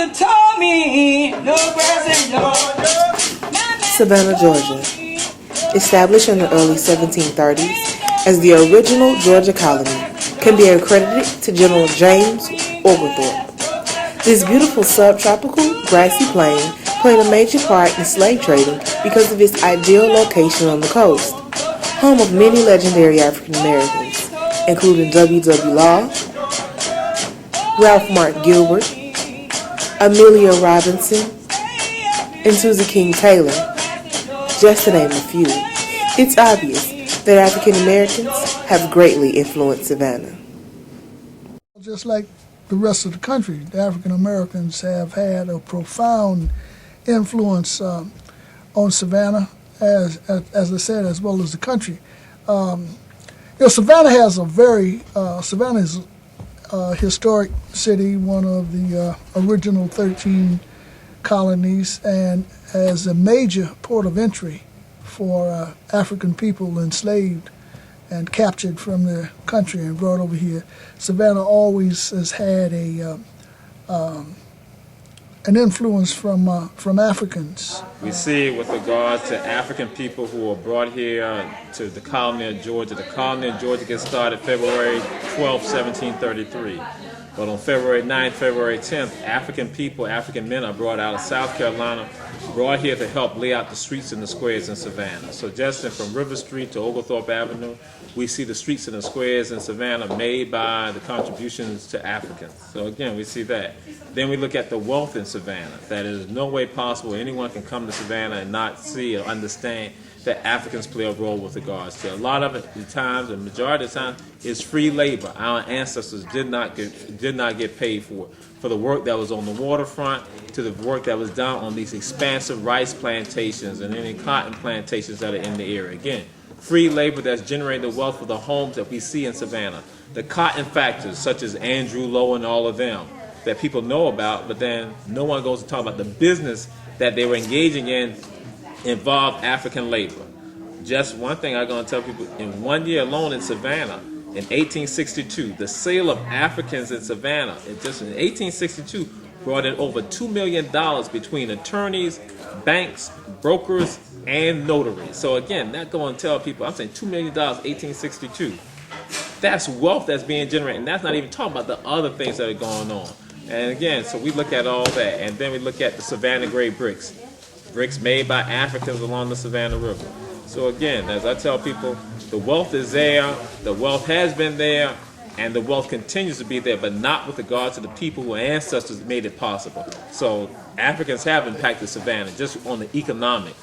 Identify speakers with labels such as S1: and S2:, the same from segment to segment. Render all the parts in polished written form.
S1: mother told me no grass in Georgia.
S2: Savannah, Georgia. Established in the early 1730s as the original Georgia colony, can be accredited to General James Oglethorpe. This beautiful subtropical grassy plain played a major part in slave trading because of its ideal location on the coast, home of many legendary African Americans, including W.W. Law, Ralph Mark Gilbert, Amelia Robinson, and Susie King Taylor, just to name a few. It's obvious that African Americans have greatly influenced Savannah.
S3: Just like the rest of the country, the African Americans have had a profound influence on Savannah, as I said, as well as the country. Savannah has Savannah is a historic city, one of the original 13 colonies, and as a major port of entry for African people enslaved and captured from their country and brought over here. Savannah always has had an influence from Africans.
S4: We see it with regard to African people who were brought here to the colony of Georgia. The colony of Georgia gets started February 12, 1733. But on February 9th, February 10th, African people, African men are brought out of South Carolina, brought here to help lay out the streets and the squares in Savannah. So just from River Street to Oglethorpe Avenue, we see the streets and the squares in Savannah made by the contributions to Africans. So again, we see that. Then we look at the wealth in Savannah. That is no way possible anyone can come to Savannah and not see or understand that Africans play a role with regards to. A lot of it, the times, the majority of the time, is free labor. Our ancestors did not get paid for the work that was on the waterfront, to the work that was done on these expansive rice plantations and any cotton plantations that are in the area. Again, free labor that's generating the wealth for the homes that we see in Savannah. The cotton factors, such as Andrew Lowe and all of them, that people know about, but then no one goes to talk about the business that they were engaging in involved African labor. Just one thing I'm going to tell people, in 1 year alone in Savannah, in 1862, the sale of Africans in Savannah, just in 1862, brought in over $2 million between attorneys, banks, brokers, and notaries. So again, not going to tell people, I'm saying $2 million, 1862. That's wealth that's being generated, and that's not even talking about the other things that are going on. And again, so we look at all that, and then we look at the Savannah Gray bricks made by Africans along the Savannah River. So again, as I tell people, the wealth is there, the wealth has been there, and the wealth continues to be there, but not with regard to the people whose ancestors made it possible. So Africans have impacted Savannah just on the economic.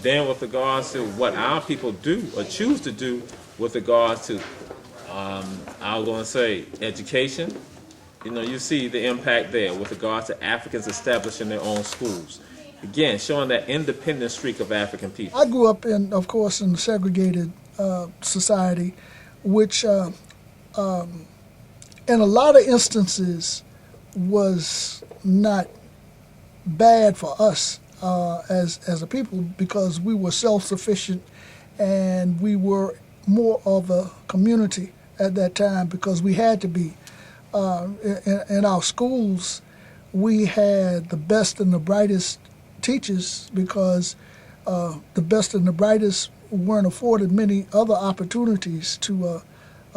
S4: Then with regards to what our people do or choose to do with regards to, I was going to say, education, you see the impact there with regards to Africans establishing their own schools. Again, showing that independent streak of African people.
S3: I grew up in a segregated society, which in a lot of instances was not bad for us as a people, because we were self-sufficient and we were more of a community at that time because we had to be. In our schools, we had the best and the brightest teachers because the best and the brightest weren't afforded many other opportunities to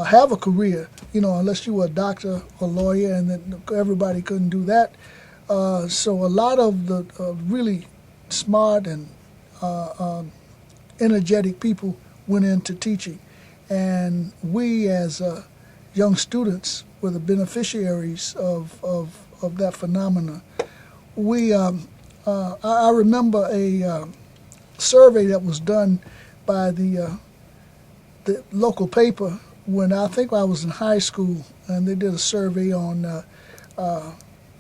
S3: have a career, unless you were a doctor or lawyer, and then everybody couldn't do that. So a lot of the really smart and energetic people went into teaching. And we as young students were the beneficiaries of that phenomena. I remember a survey that was done by the local paper when I think I was in high school, and they did a survey on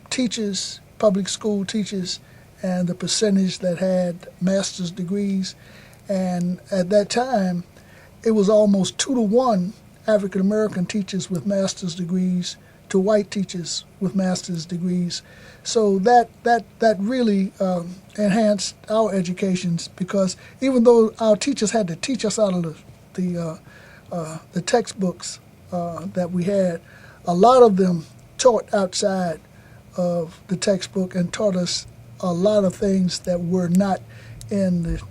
S3: teachers, public school teachers, and the percentage that had master's degrees. And at that time, it was almost 2-to-1 African American teachers with master's degrees to white teachers with master's degrees. So that really enhanced our educations, because even though our teachers had to teach us out of the textbooks that we had, a lot of them taught outside of the textbook and taught us a lot of things that were not in the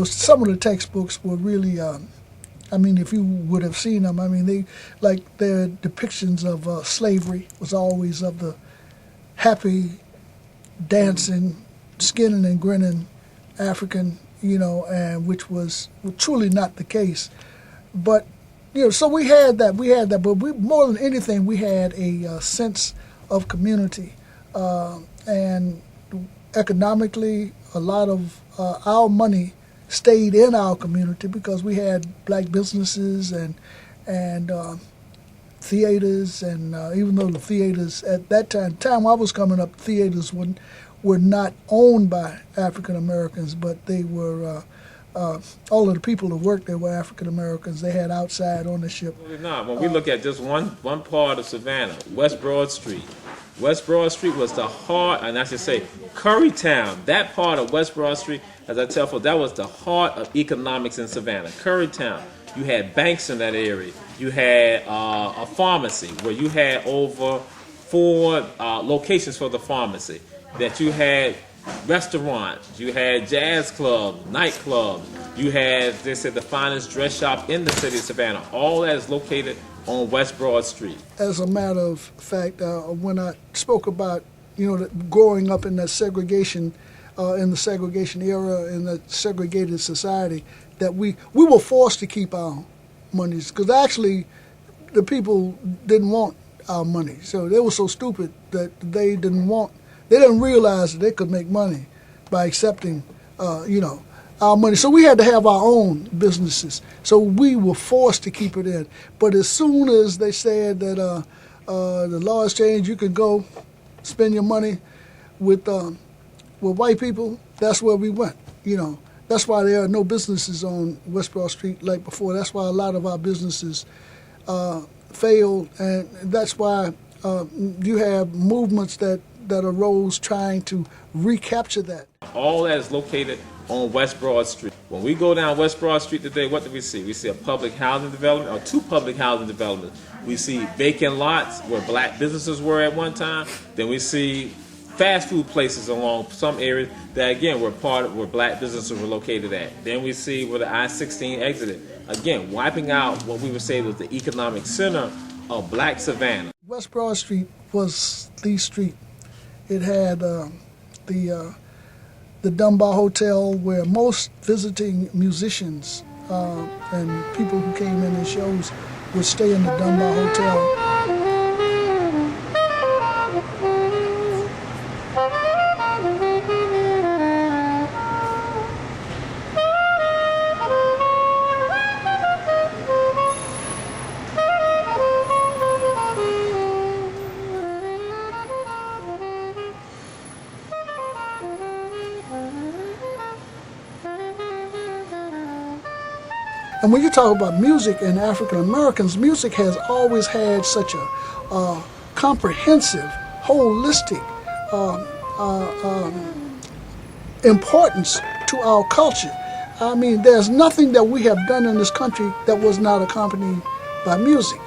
S3: some of the textbooks were really, I mean, if you would have seen them, I mean, their depictions of slavery was always of the happy, dancing, skinning and grinning African, and which was truly not the case. But, so we had that, but more than anything, we had a sense of community. And economically, a lot of our money stayed in our community because we had black businesses and theaters, and even though the theaters at that time I was coming up, theaters were not owned by African Americans, but they were all of the people who worked there were African Americans. They had outside ownership.
S4: Not. When we look at just one part of Savannah, West Broad Street. West Broad Street was the heart, and I should say Currytown. That part of West Broad Street, as I tell folks, that was the heart of economics in Savannah. Currytown. You had banks in that area. You had a pharmacy where you had over 4 locations for the pharmacy. That you had restaurants, you had jazz clubs, nightclubs, you had, they said, the finest dress shop in the city of Savannah. All that is located on West Broad Street.
S3: As a matter of fact, when I spoke about, growing up in that segregation, in the segregation era, in the segregated society, that we were forced to keep our monies, because actually the people didn't want our money. So they were so stupid that they didn't realize that they could make money by accepting, our money. So we had to have our own businesses. So we were forced to keep it in. But as soon as they said that the laws changed, you can go spend your money with white people, that's where we went. That's why there are no businesses on West Broad Street like before. That's why a lot of our businesses failed, and that's why you have movements that arose trying to recapture that.
S4: All that is located on West Broad Street. When we go down West Broad Street today, what do we see? We see a public housing development, or 2 public housing developments. We see vacant lots where black businesses were at one time. Then we see fast food places along some areas that, again, were where black businesses were located at. Then we see where the I-16 exited, again, wiping out what we would say was the economic center of black Savannah.
S3: West Broad Street was the street. It had the Dunbar Hotel, where most visiting musicians and people who came in and shows would stay in the Dunbar Hotel. And when you talk about music and African Americans, music has always had such a comprehensive, holistic importance to our culture. I mean, there's nothing that we have done in this country that was not accompanied by music.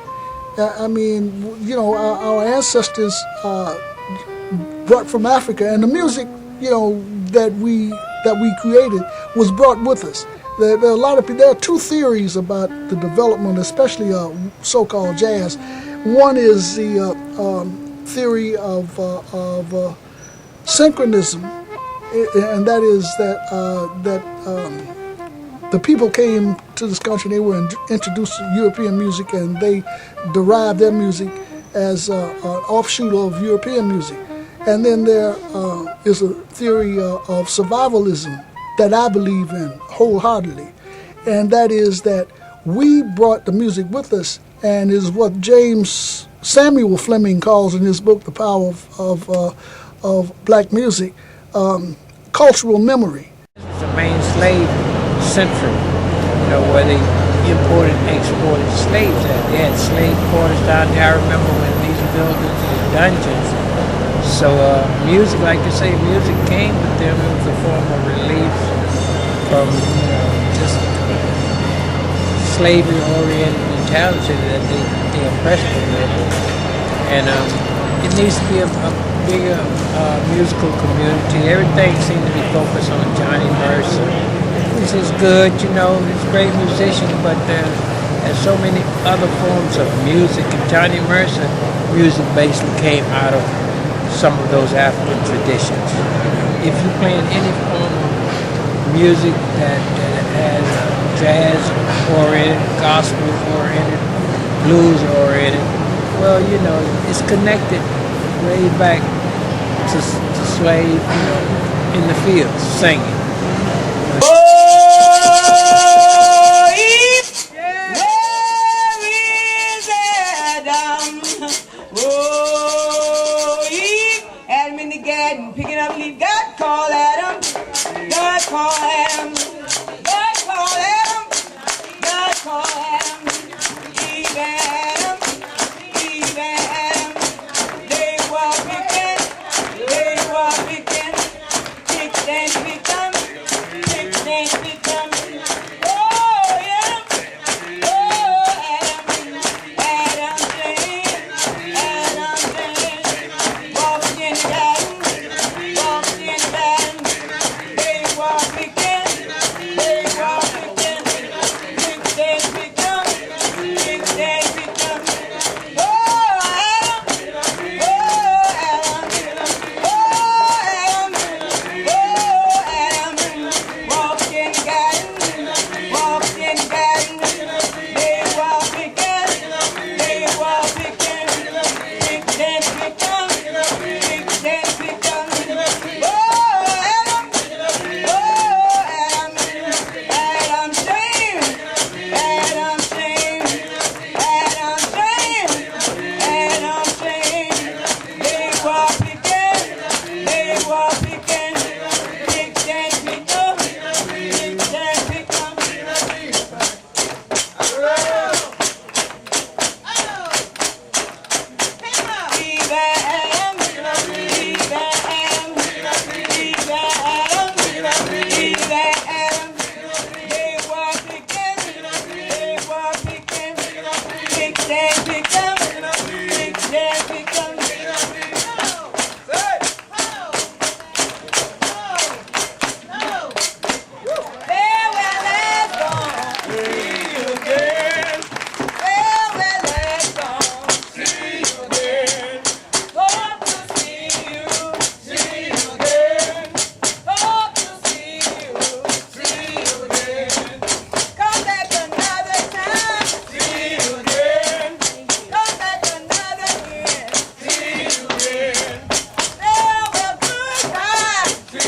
S3: I mean, our ancestors brought from Africa, and the music, that we created was brought with us. There are 2 theories about the development, especially so-called jazz. One is the theory of synchronism, and that is that the people came to this country. They were introduced to European music, and they derived their music as an offshoot of European music. And then there is a theory of survivalism that I believe in wholeheartedly, and that is that we brought the music with us, and is what James Samuel Fleming calls in his book, The Power of Black Music, cultural memory.
S5: It's a main slave century, where they imported and exported slaves at. They had slave quarters down there. I remember when these buildings were dungeons. So music, like you say, music came with them. It was a form of relief from just slavery-oriented mentality that they oppressed them with. And it needs to be a bigger musical community. Everything seems to be focused on Johnny Mercer, which is good, you know, he's a great musician, but there's so many other forms of music, and Johnny Mercer music basically came out of some of those African traditions. If you're playing any form of music that has jazz oriented, gospel oriented, blues oriented, well, you know, it's connected way back to slave, you know, in the fields singing.
S1: Oh, East, where is Adam? Oh, East, Adam in the garden picking up leaf. God called Adam. God called